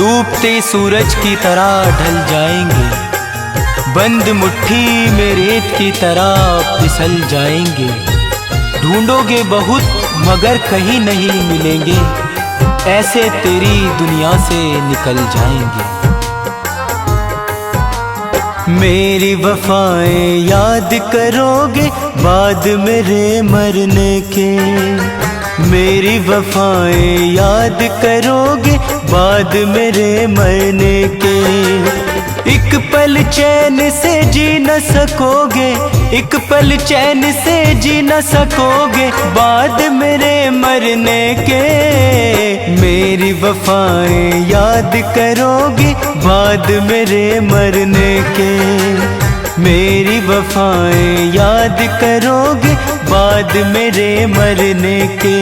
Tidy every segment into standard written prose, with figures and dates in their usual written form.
डूबते सूरज की तरह ढल जाएंगे, बंद मुट्ठी में रेत की तरह फिसल जाएंगे। ढूंढोगे बहुत मगर कहीं नहीं मिलेंगे, ऐसे तेरी दुनिया से निकल जाएंगे। मेरी वफाएं याद करोगे बाद मेरे मरने के, मेरी वफाएं याद करोगे बाद मेरे मरने के। एक पल चैन से जी न सकोगे, एक पल चैन से जी न सकोगे बाद मेरे मरने के। मेरी वफाएं याद करोगे बाद मेरे मरने के, मेरी वफाएं याद करोगे बाद मेरे मरने के।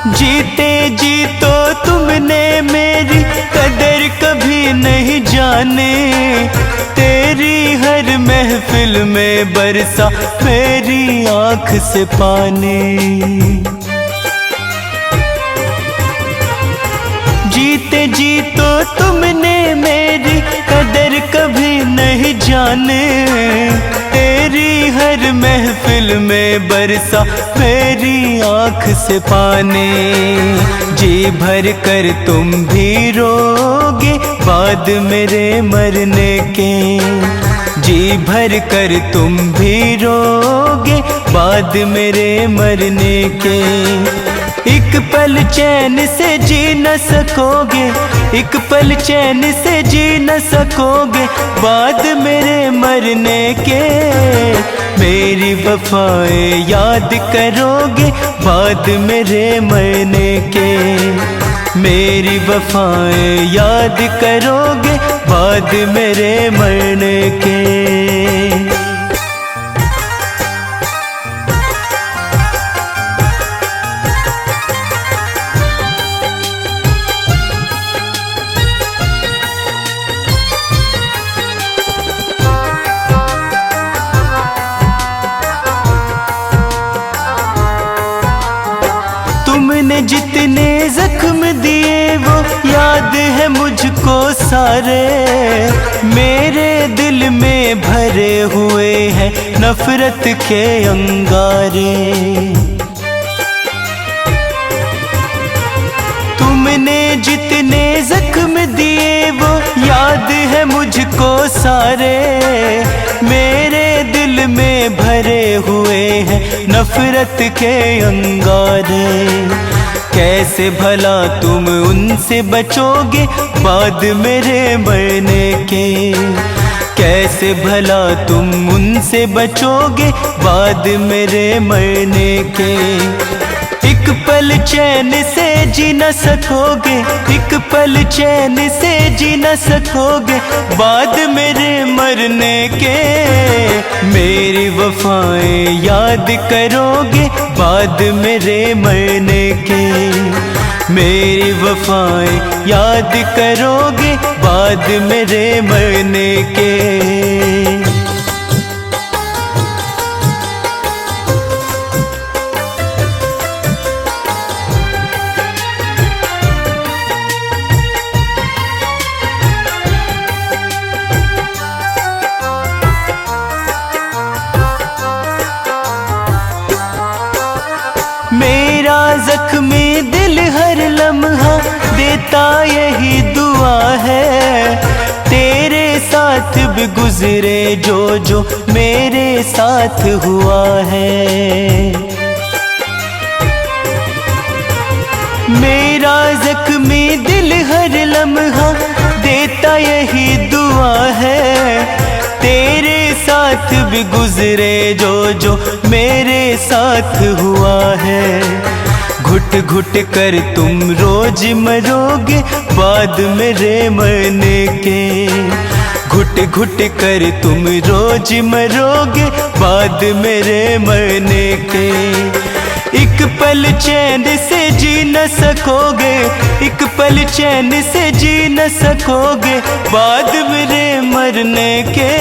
जीते जी तो तुमने मेरी कदर कभी नहीं जाने, तेरी हर महफिल में बरसा मेरी आँख से पानी। जीते जी तो तुमने मेरी कदर कभी नहीं जाने, तेरी हर महफिल में बरसा मेरी आँख से पानी। जी भर कर तुम भी रोगे बाद मेरे मरने के, जी भर कर तुम भी रोगे बाद मेरे मरने के। एक पल चैन से जी न सकोगे, एक पल चैन से जी न सकोगे बाद मेरे मरने के। मेरी वफाएं याद करोगे बाद मेरे मरने के, मेरी वफाएं याद करोगे बाद मेरे मरने के। तुमने जितने जख्म दिए वो याद है मुझको सारे, मेरे दिल में भरे हुए हैं नफरत के अंगारे। तुमने जितने जख्म दिए वो याद है मुझको सारे, मेरे दिल में भरे हुए हैं नफरत के अंगारे। कैसे भला तुम उनसे बचोगे बाद मेरे मरने के, कैसे भला तुम उनसे बचोगे बाद मेरे मरने के। एक पल चैन से जी न सकोगे, एक पल चैन से जी न सकोगे बाद मेरे मरने के। मेरी वफाएं याद करोगे बाद मेरे मरने के, मेरी वफाएं याद करोगे बाद मेरे मरने के। मेरा जख्मी दिल हर लम्हा देता यही दुआ है, तेरे साथ भी गुजरे जो जो मेरे साथ हुआ है। मेरा जख्मी दिल हर लम्हा देता यही दुआ है, तेरे साथ भी गुजरे जो जो मेरे साथ हुआ है। घुट घुट कर तुम रोज मरोगे बाद मेरे मरने के, घुट घुट कर तुम रोज मरोगे बाद मेरे मरने के। एक पल चैन से जी न सकोगे, एक पल चैन से जी न सकोगे बाद मेरे मरने के।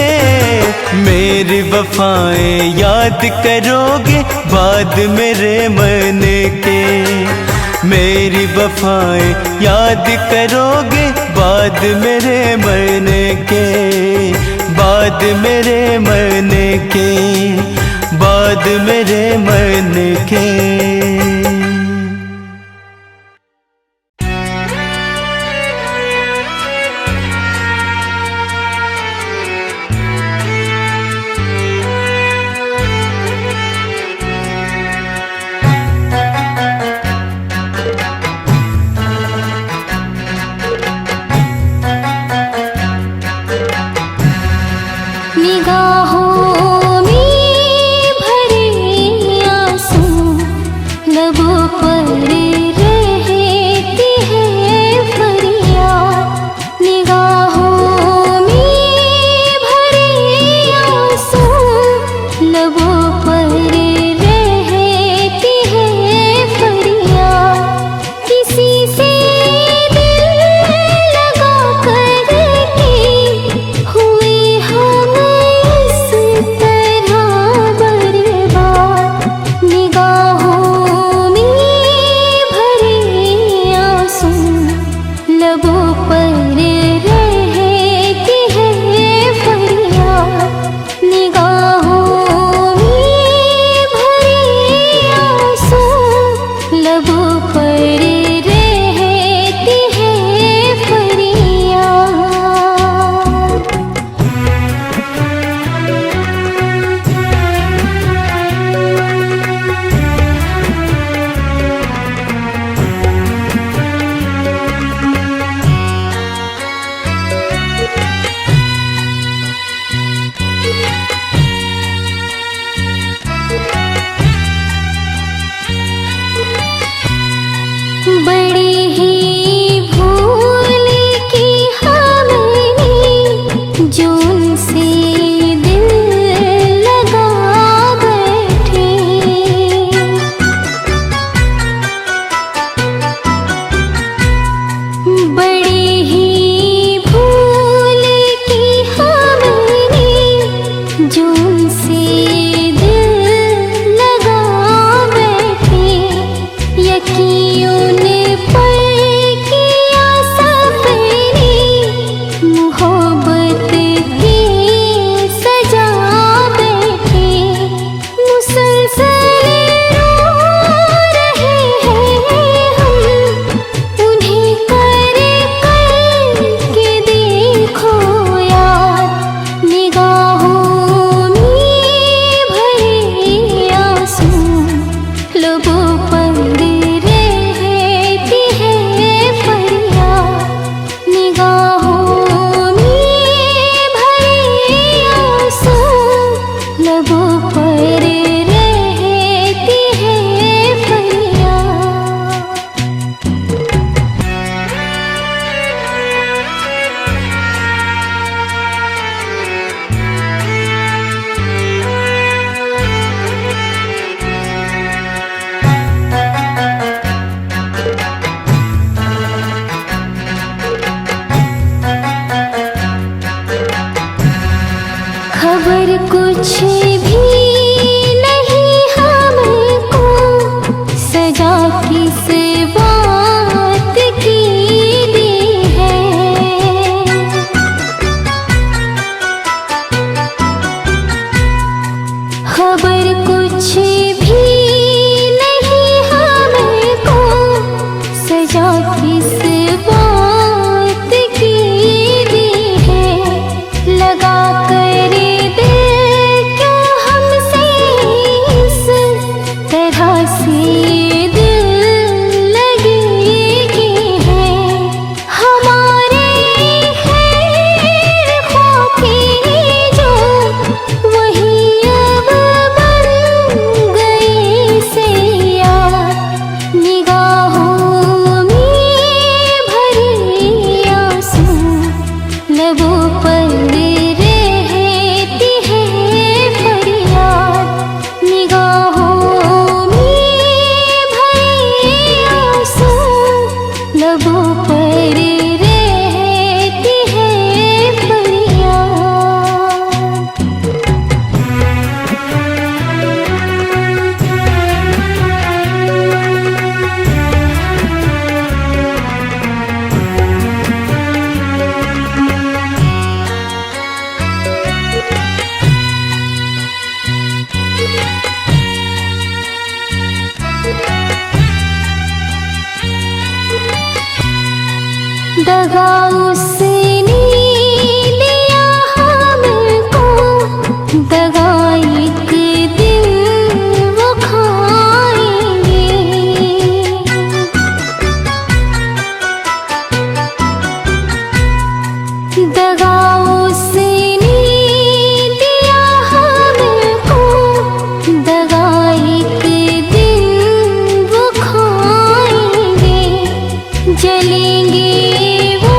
मेरी वफाएं याद करोगे बाद मेरे मरने के। मेरी वफाएं याद करोगे बाद मेरे मरने के, बाद मेरे मरने के, बाद मेरे मरने के। वही अब बन गए दगा उसने लिया हमको, दगा एक दिन वो खाएंगे। दगा उसने दिया हमको, दगा एक दिन वो खाएंगे। जलेंगे वो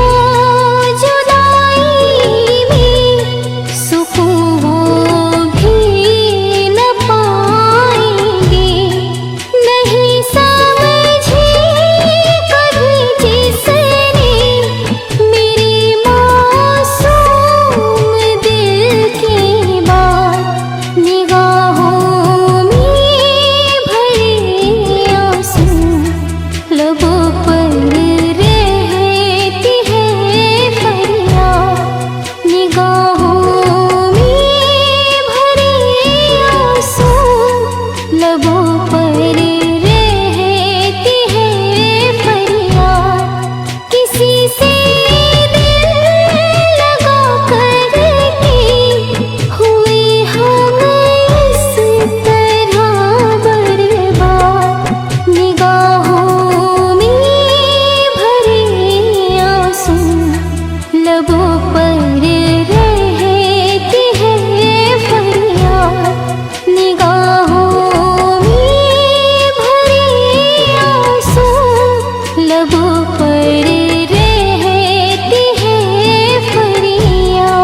जुदाई में, सुकून वो भी न पाएंगे। नहीं समझी कभी जिसने मेरे मासूम दिल की बात, निगाहों में भरे आंसू, लबों पर रहती है फरियाद। निगाहों में भरे आंसू, लबों पर रहती है फरियाद। किसी से दिल लगा करके हुए हम इस तरह बर्बाद। निगाहों में भरे आंसू, लबों पर रहती है फरियाद। निगाहों में भरे आंसू, लबों पर रहती है फरियाद।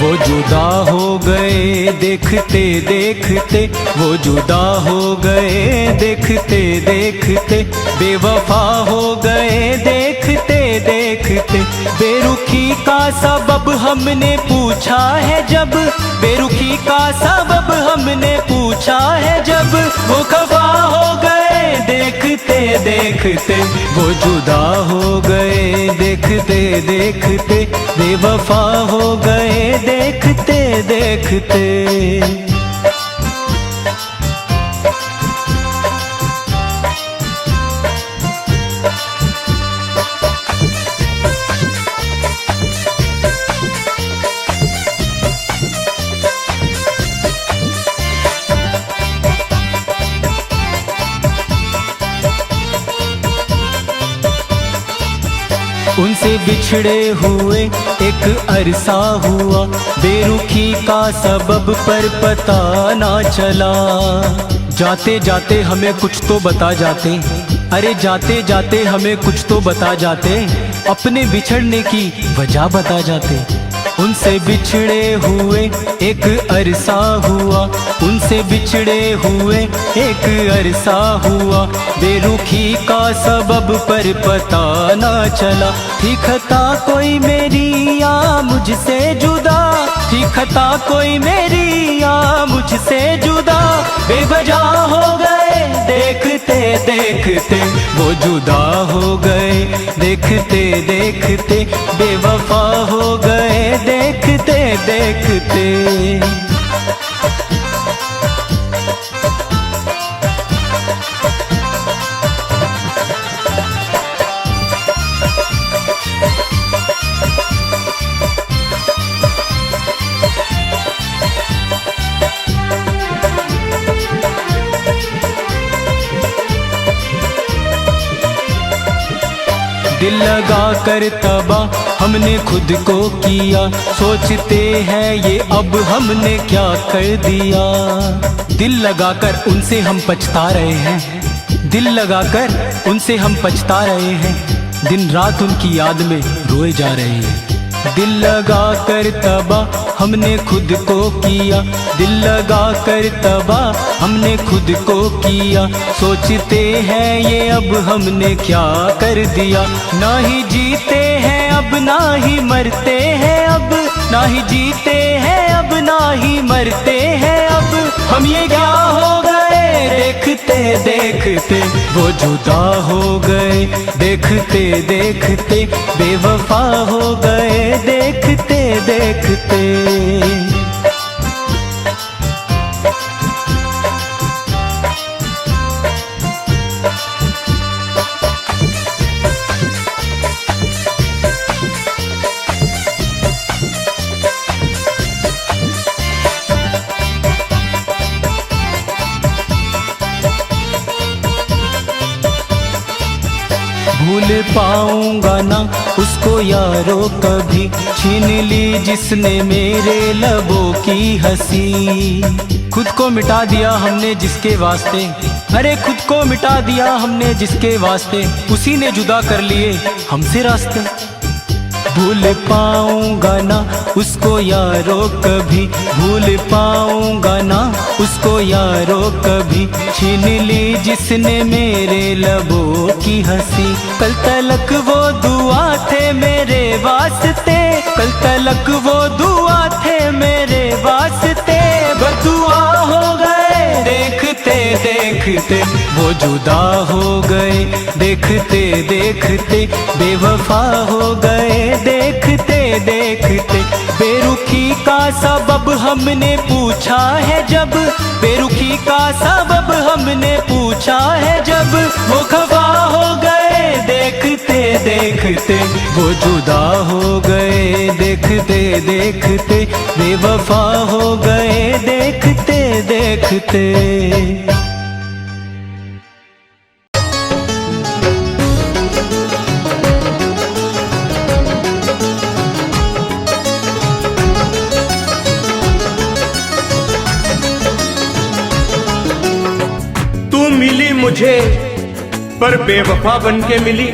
वो जुदा हो गए देखते देखते, वो जुदा हो गए देखते देखते, बेवफा हो गए देखते देखते। बेरुखी का सबब हमने पूछा है जब, बेरुखी का सबब हमने पूछा है जब, वो खफा हो गए देखते देखते। वो जुदा हो गए देखते देखते, बेवफा हो गए देखते देखते। उनसे बिछड़े हुए एक अरसा हुआ, बेरुखी का सबब पर पता ना चला। जाते जाते हमें कुछ तो बता जाते, अरे जाते जाते हमें कुछ तो बता जाते, अपने बिछड़ने की वजह बता जाते। उनसे बिछड़े हुए एक अरसा हुआ, उनसे बिछड़े हुए एक अरसा हुआ, बेरुखी का सबब पर पता ना चला। थी खता कोई मेरी या मुझसे जुदा, थी खता कोई मेरी या मुझसे जुदा, बेवजह हो गए देखते देखते। वो जुदा हो गए देखते देखते, बेवफा हो गए देखते देखते। दिल लगा कर तबाह हमने खुद को किया, सोचते हैं ये अब हमने क्या कर दिया। दिल लगाकर उनसे हम पछता रहे हैं, दिल लगाकर उनसे हम पछता रहे हैं, दिन रात उनकी याद में रोए जा रहे हैं। दिल लगा कर तबाह हमने खुद को किया, दिल लगा कर तबाह हमने खुद को किया, सोचते हैं ये अब हमने क्या कर दिया। ना ही जीते हैं अब ना ही मरते हैं अब, ना ही जीते हैं अब, ना ही मरते हैं अब। हम ये क्या हो गए देखते देखते, वो जुदा हो गए देखते देखते, बेवफा हो गए देखते देखते। भूल पाऊंगा ना उसको यारो कभी, छीन ली जिसने मेरे लबों की हंसी। खुद को मिटा दिया हमने जिसके वास्ते, अरे खुद को मिटा दिया हमने जिसके वास्ते, उसी ने जुदा कर लिए हमसे रास्ते। भूल पाऊंगा ना उसको यारो कभी, भूल पाऊंगा ना उसको यारो कभी, छीन ली जिसने मेरे लबों की हंसी। कल तलक वो दुआ थे मेरे वास्ते, कल तलक वो दुआ थे मेरे वास्ते, बदुआ हो गए देखते देखते, वो जुदा हो गए देखते देखते, बेवफा हो गए देखते देखते। बेरुखी का सबब हमने पूछा है जब, बेरुखी का सबब हमने पूछा है जब, वो खफा हो गए देखते देखते, वो जुदा हो गए देखते देखते, बेवफा हो गए देखते देखते। मिली मुझे पर बेवफा बनके मिली,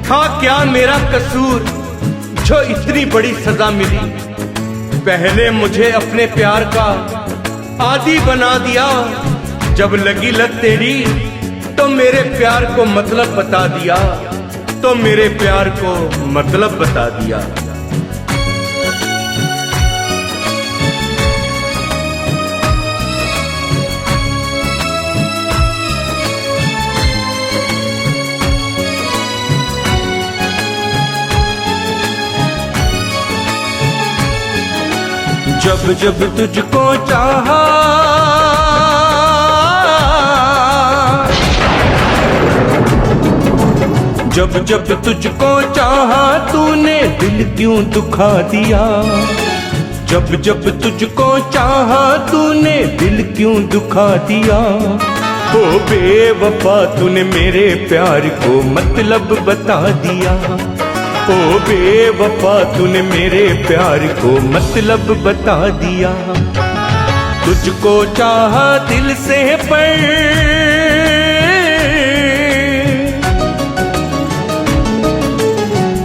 था क्या मेरा कसूर जो इतनी बड़ी सजा मिली। पहले मुझे अपने प्यार का आदी बना दिया, जब लगी लत तेरी तो मेरे प्यार को मतलब बता दिया, तो मेरे प्यार को मतलब बता दिया। जब जब तुझको चाहा, जब जब तुझको चाहा, तूने दिल क्यों दुखा दिया। जब जब तुझको चाहा, तूने दिल क्यों दुखा दिया। ओ बेवफा तूने मेरे प्यार को मतलब बता दिया। ओ बेवफा तूने मेरे प्यार को मतलब बता दिया। तुझको चाहा दिल से पर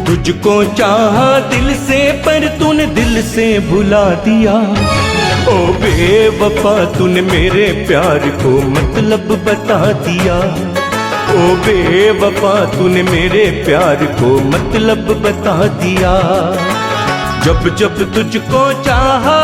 तुझको चाहा दिल से पर तूने दिल से भुला दिया। ओ बेवफा तूने मेरे प्यार को मतलब बता दिया। ओ बेवफा तूने मेरे प्यार को मतलब बता दिया। जब जब तुझको चाहा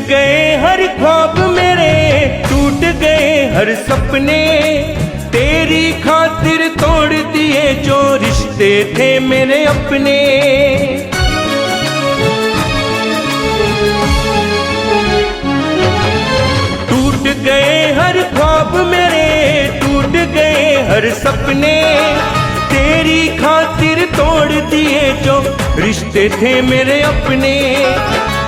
गए हर ख्वाब मेरे, टूट गए हर सपने, तेरी खातिर तोड़ दिए जो रिश्ते थे मेरे अपने। टूट गए हर ख्वाब मेरे, टूट गए हर सपने, तेरी खातिर तोड़ दिए जो रिश्ते थे मेरे अपने।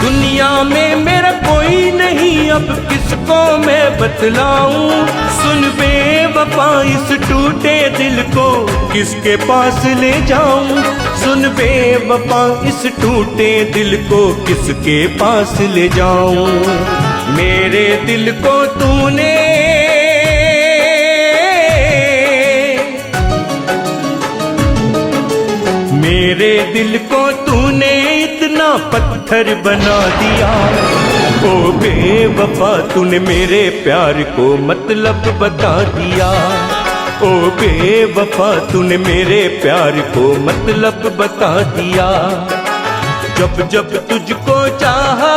दुनिया में मेरा कोई नहीं अब किसको मैं बतलाऊं, सुन बेवफा बेवफा इस टूटे दिल को किसके पास ले जाऊं। सुन बेवफा इस टूटे दिल को किसके पास ले जाऊं। मेरे दिल को तूने मेरे दिल को तूने इतना पत्थर बना दिया। ओ बेवफा तूने मेरे प्यार को मतलब बता दिया। ओ बेवफा तूने मेरे प्यार को मतलब बता दिया। जब जब तुझको चाहा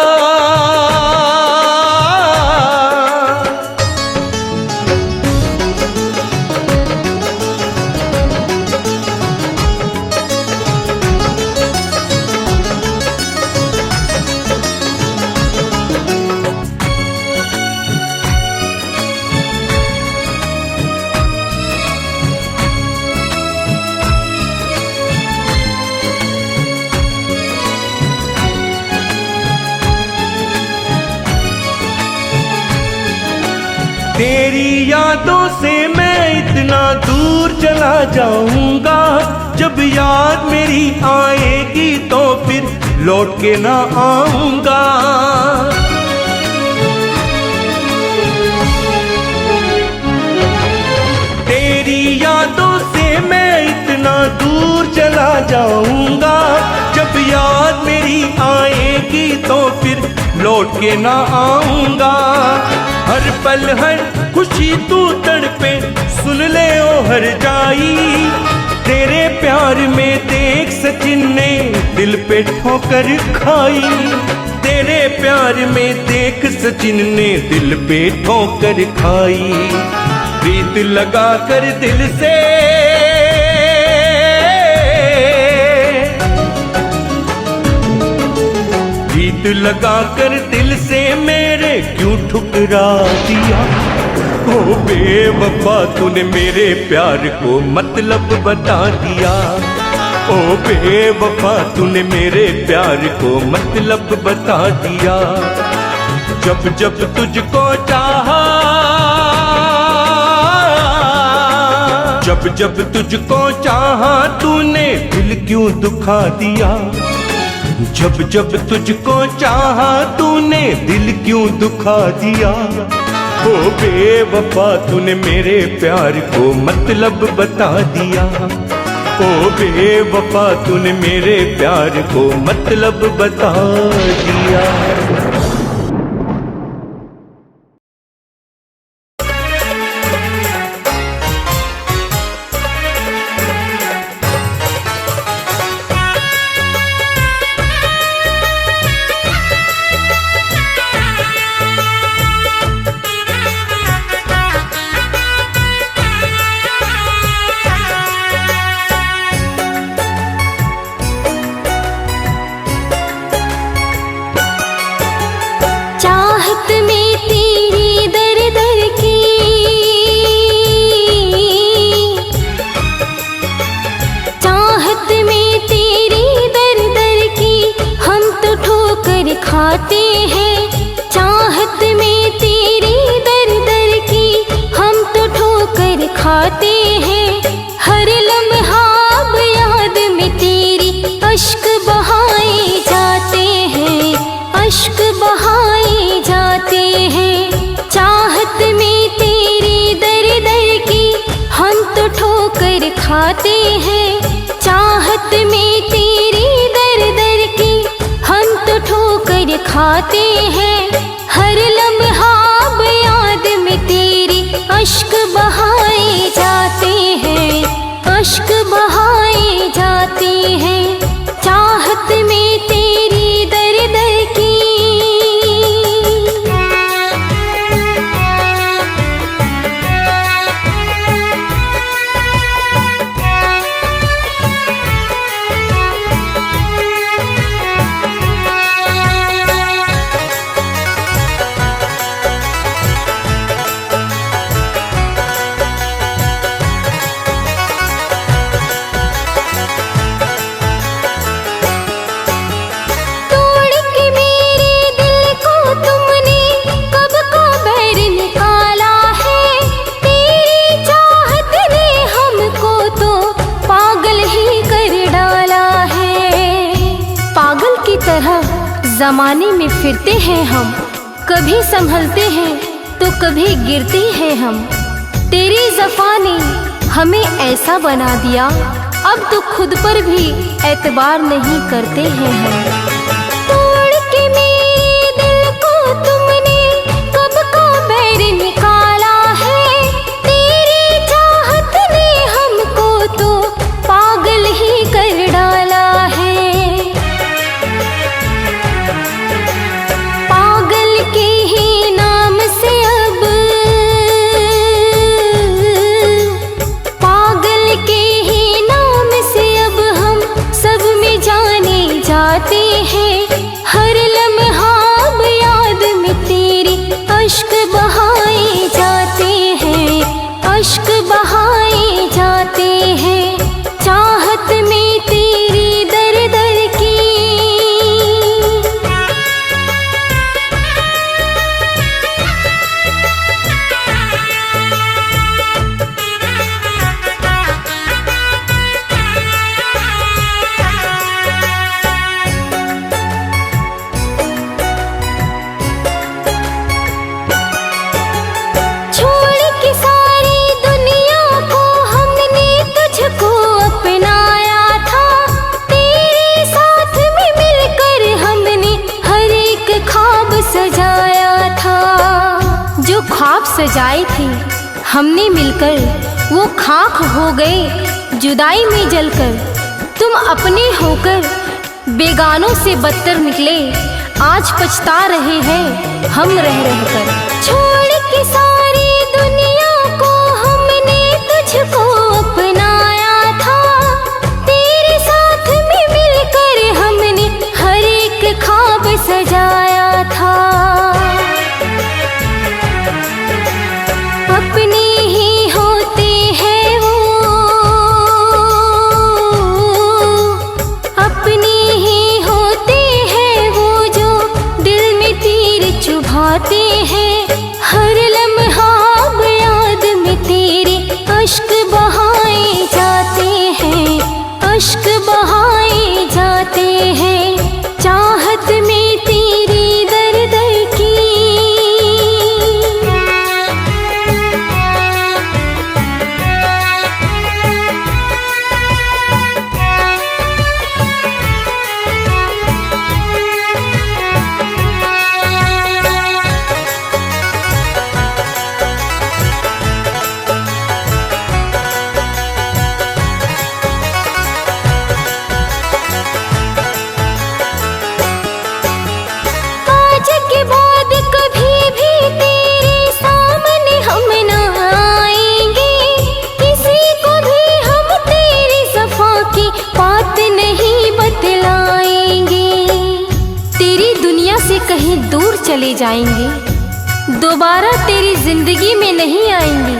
तेरी यादों से मैं इतना दूर चला जाऊंगा। जब याद मेरी आएगी तो फिर लौट के ना आऊंगा। तेरी यादों से मैं इतना दूर चला जाऊंगा। जब याद मेरी आएगी तो फिर लौट के ना आऊंगा। हर पल हर खुशी तू तड़पे सुन ले ओ हर जाई। तेरे प्यार में देख सचिन ने दिल पे ठोकर खाई। तेरे प्यार में देख सचिन ने दिल पे ठोकर खाई। प्रीत लगा कर दिल से प्रीत लगा कर दिल से मेरे क्यों ठुकरा दिया। ओ बेवफा तूने मेरे प्यार को मतलब बता दिया। ओ बेवफा तूने मेरे प्यार को मतलब बता दिया। जब जब तुझको चाहा जब जब तुझको चाहा तूने दिल क्यों दुखा दिया। जब जब तुझको चाहा तूने दिल क्यों दुखा दिया। ओ बेवफा तूने मेरे प्यार को मतलब बता दिया। ओ बेवफा तूने मेरे प्यार को मतलब बता दिया। खाते हैं चाहत में तेरी दर दर की हम तो ठोकर खाते हैं। हर लम्हा अब याद में तेरी अश्क बहाए जाते हैं, अश्क बहाए जाते हैं। चाहत में तेरी दर दर की हम तो ठोकर खाते हैं। चाहत में तेरी दर दर की हम तो ठोकर खाते हैं। हर लम्हा अब याद में तेरी अश्क बहाए जाते हैं, अश्क बहाए जाते हैं। चाहत में तेरी दर दर की फिरते हैं हम, कभी संभलते हैं तो कभी गिरते हैं हम। तेरी ज़फ़ा ने हमें ऐसा बना दिया, अब तो खुद पर भी एतबार नहीं करते हैं हम। तोड़ के मेरे दिल को तुमने कब का बैर निकाला है, तेरी चाहत ने हमको तो पागल ही कर डाला है। पागल के ही नाम से अब, पागल के ही नाम से अब हम सब में जाने जाते हैं। हर लम्हा अब याद में तेरी अश्क बहाए जाते हैं, अश्क बहाए जाते हैं। चाहत में तेरी दर दर की, छोड़ के सारी दुनिया को हमने तुझको अपनाया था। तेरे साथ में मिलकर हमने हर एक ख्वाब सजाया था। जो ख्वाब सजाए थे हमने मिलकर, वो खाक हो गए जुदाई में जलकर। तुम अपने होकर बेगानों से बदतर निकले, आज पछता रहे हैं हम रह रह कर। छोड़ के सारी दुनिया को हमने तुझको अपनाया था। तेरे साथ में मिलकर हमने हर एक ख्वाब सजाया था। अपने ही होते हैं वो, अपने ही होते हैं वो जो दिल में तीर चुभाते हैं। हर लम्हा अब याद में तेरे अश्क बहाए जाते हैं, अश्क बहाए जाते हैं। चाहत में तेरी दर दर की, आज के बाद कभी भी तेरे सामने हम न आएंगे। किसी को भी हम तेरी ज़फ़ा की बात नहीं बतलाएंगे। तेरी दुनिया से कहीं दूर चले जाएंगे, दोबारा तेरी जिंदगी में नहीं आएंगे।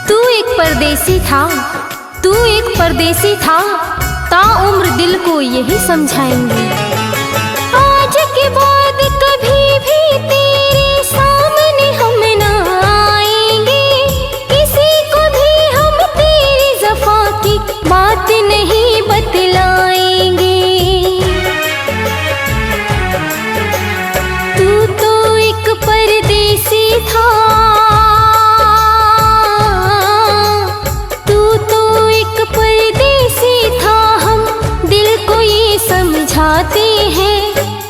तू एक परदेसी था, तू एक परदेसी था, ताउम्र दिल को यही समझाएंगे। आज के बाद कभी भी तेरे सामने हम न आएंगे। किसी को भी हम तेरी ज़फ़ा की बात नहीं बतलाएंगे। तू तो एक परदेसी था, तू तो एक परदेसी था, हम दिल को ये समझाते हैं।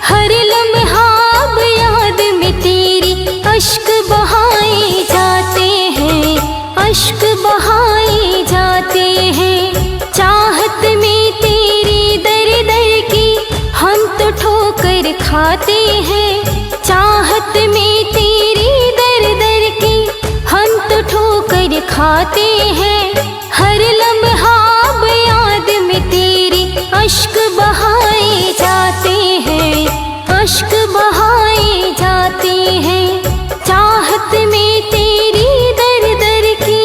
हर लम्हा अब याद में तेरी अश्क बहाए जाते हैं, अश्क बहाए जाते हैं। चाहत में तेरी दर दर की हम तो ठोकर खाते हैं। चाहत में तेरी दर दर की हम तो ठोकर खाते हैं। हर लम्हा अब याद में तेरी अश्क बहाए जाते हैं, अश्क बहाए जाते हैं। चाहत में तेरी दर दर की,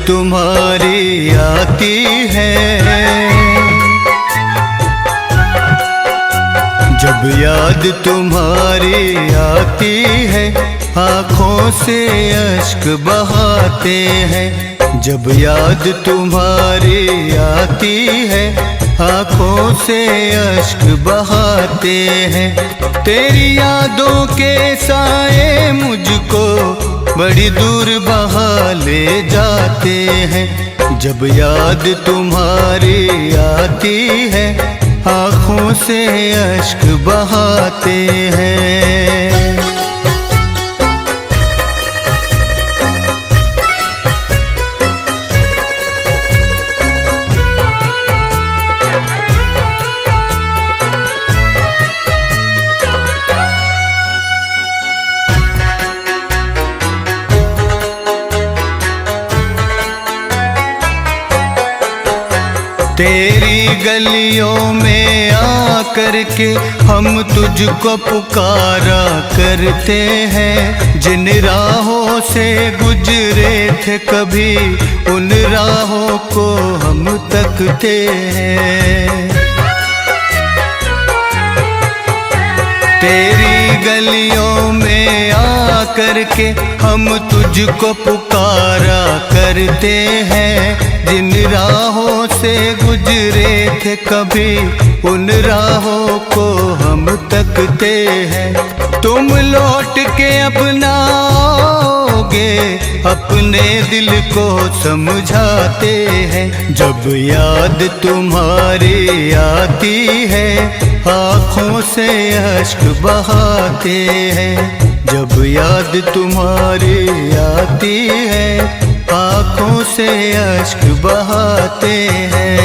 तुम्हारी आती है, जब याद तुम्हारी आती है आँखों से अश्क बहाते हैं। जब याद तुम्हारी आती है आँखों से अश्क बहाते हैं। तेरी यादों के साए मुझको बड़ी दूर बहा ले जाते हैं। जब याद तुम्हारी आती है आँखों से अश्क बहाते हैं। तेरी गलियों में आकर के हम तुझको पुकारा करते हैं। जिन राहों से गुजरे थे कभी उन राहों को हम तकते हैं। तेरी गलियों में आकर के हम तुझको पुकारा करते हैं। जिन राहों से गुजरे थे कभी उन राहों को हम तकते हैं। तुम लौट के अपना आओगे अपने दिल को समझाते हैं। जब याद तुम्हारी आती है आँखों से अश्क बहाते हैं। जब याद तुम्हारी आती है आँखों से अश्क बहाते हैं।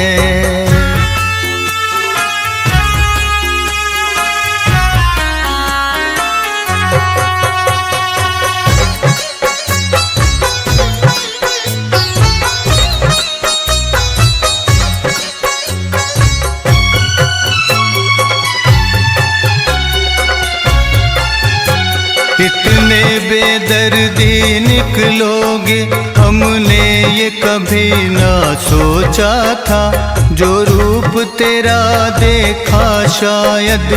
इतने बेदर्दी निकलोगे हमने ये कभी ना सोचा था। जो रूप तेरा देखा शायद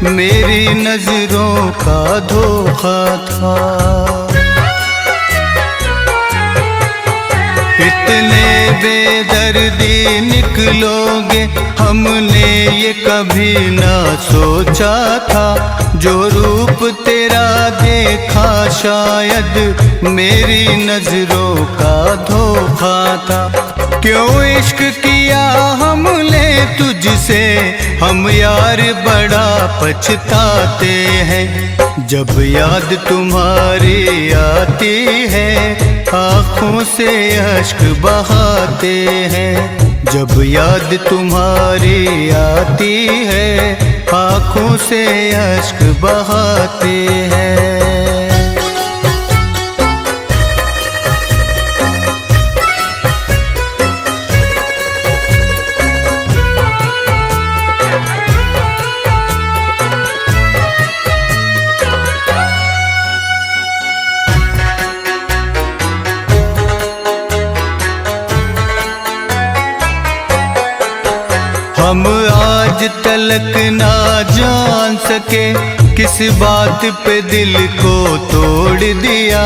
मेरी नजरों का धोखा था। इतने बेदर्दी निकलोगे हमने ये कभी ना सोचा था। जो रूप तेरा देखा शायद मेरी नजरों का धोखा था। क्यों इश्क किया हमने तुझसे हम यार बड़ा पछताते हैं। जब याद तुम्हारी आती है आँखों से अश्क बहाते हैं। जब याद तुम्हारी आती है आँखों से अश्क बहाते हैं। हम आज तलक ना जान सके किस बात पे दिल को तोड़ दिया।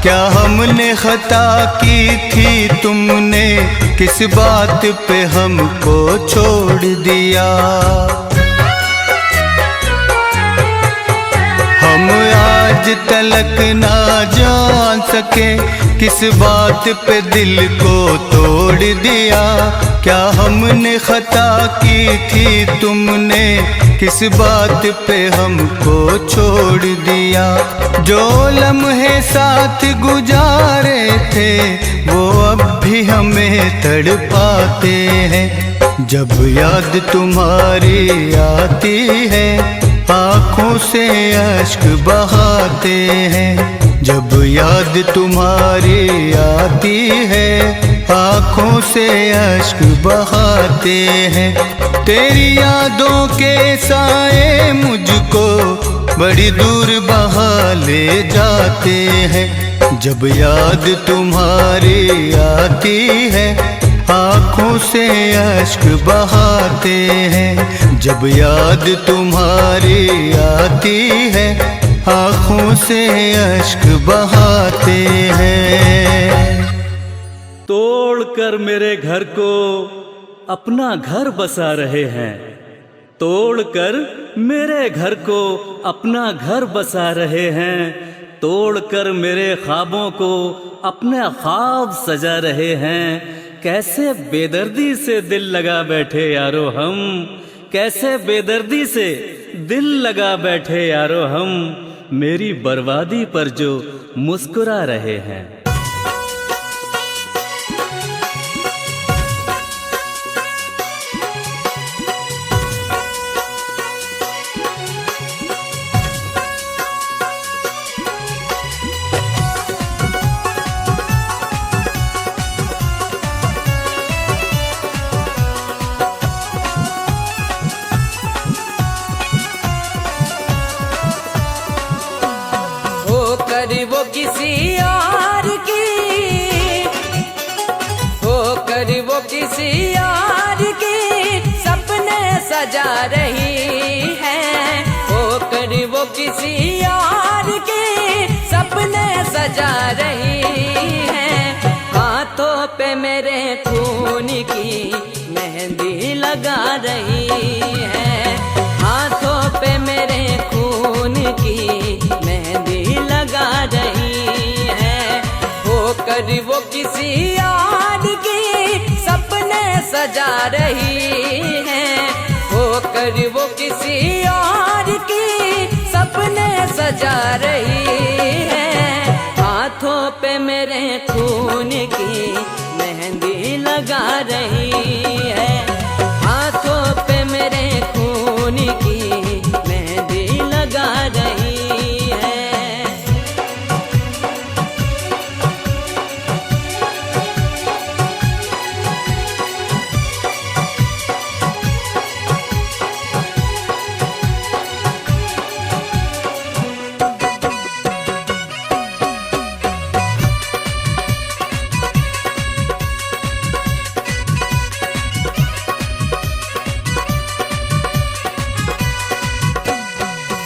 क्या हमने खता की थी तुमने किस बात पे हमको छोड़ दिया। हम आज तलक ना जान सके किस बात पे दिल को तोड़ दिया। क्या हमने खता की थी तुमने किस बात पे हमको छोड़ दिया। जो लम्हे साथ गुजारे थे वो अब भी हमें तड़पाते हैं। जब याद तुम्हारी आती है आँखों से अश्क बहाते हैं। जब याद तुम्हारी आती है आँखों से अश्क बहाते हैं। तेरी यादों के साए मुझको बड़ी दूर बहा ले जाते हैं। जब याद तुम्हारी आती है आँखों से अश्क बहाते हैं। जब याद तुम्हारी आती है आँखों से अश्क बहाते हैं। तोड़ कर मेरे घर को अपना घर बसा रहे हैं, तोड़ कर मेरे घर को अपना घर बसा रहे हैं, तोड़ कर मेरे ख्वाबों को अपने ख्वाब सजा रहे हैं। कैसे बेदर्दी से दिल लगा बैठे यारो हम, कैसे बेदर्दी से दिल लगा बैठे यारो हम, मेरी बर्बादी पर जो मुस्कुरा रहे हैं। वो किसी और की होकर वो किसी और की सपने सजा रही है, होकर वो किसी और की सपने सजा रही है। हाथों पे मेरे खून की मेहंदी लगा रही है, हाथों पे मेरे खून की मेहंदी लगा रही है। होकर वो किसी और की सपने सजा रही है, होकर वो किसी और की सपने सजा रही है। हाथों पे मेरे खून की मेहंदी लगा रही है, हाथों पे मेरे खून की मेहंदी लगा रही है।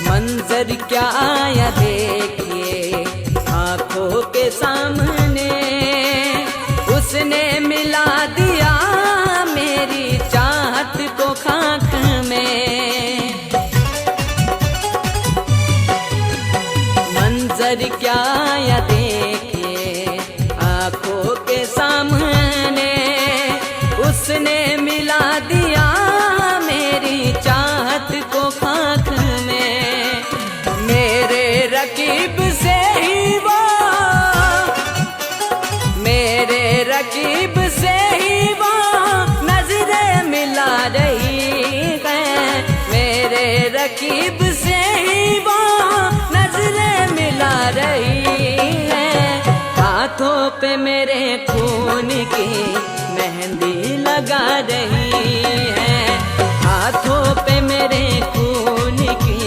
मंजर क्या आया देखिए आंखों के सामने, उसने मिला दिया मेरी चाहत को खाक में। मंजर क्या आया देखिए आंखों के सामने, उसने मिला दिया मेरी चाहत को खाक में। मेरे रकीब से ही वो, मेरे रकीब से ही वो नजरें मिला रही है, मेरे रकीब से ही वो नजरें मिला रही है। हाथों पे मेरे खून की मेहंदी लगा रही है, हाथों पे मेरे खून की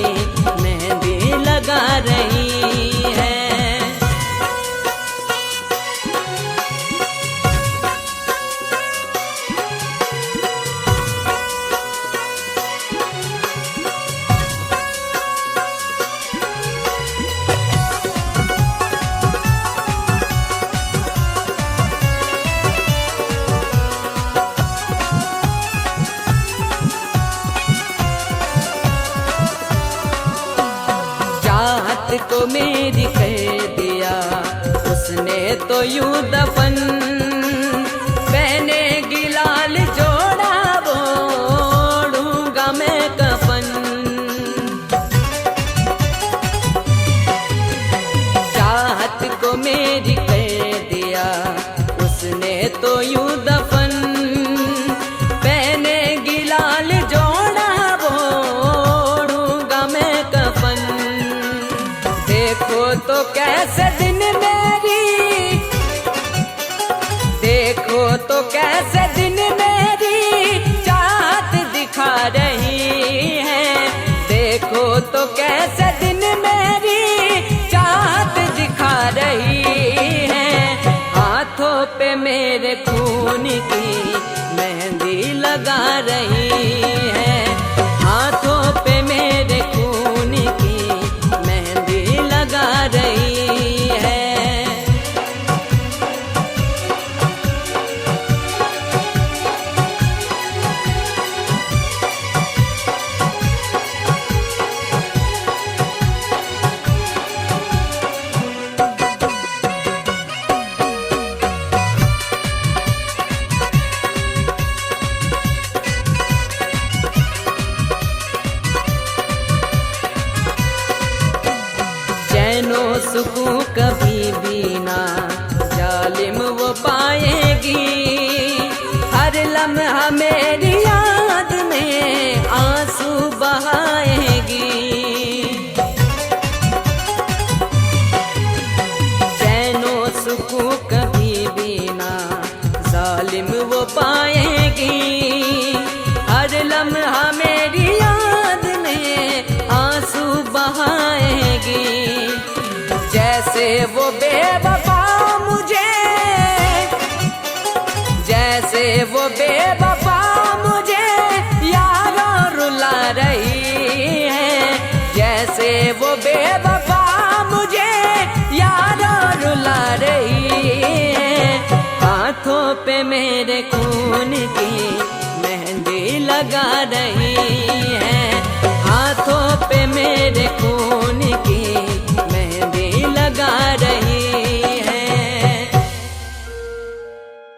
मेहंदी लगा रही है। चाहत को मेरी कर दिया उसने तो यूं दफन, मैंने गिलाल जोड़ा वो ओढ़ूंगा मैं कफन। चाहत को मेरी कर दिया उसने तो यूं दफन, मैंने गिलाल जोड़ा वो ओढ़ूंगा मैं कफन। देखो तो कैसे दिन मेरी, देखो तो कैसे दिन मेरी चाहत दिखा रही है, देखो तो कैसे दिन मेरी चाहत दिखा रही सुकून कभी भी ना जालिम वो पाएगी। हर लम्हा मेरी याद में आंसू बहाएगी। चैनो सुकून कभी भी ना जालिम वो पाएगी। हर लम्हा मेरी याद में आंसू बहाएगी। जैसे वो बेवफा मुझे, जैसे वो बेवफा मुझे यारों रुला रही है। जैसे वो बेवफा मुझे यारों रुला रही है। हाथों पे मेरे खून की मेहंदी लगा रही है। हाथों पे मेरे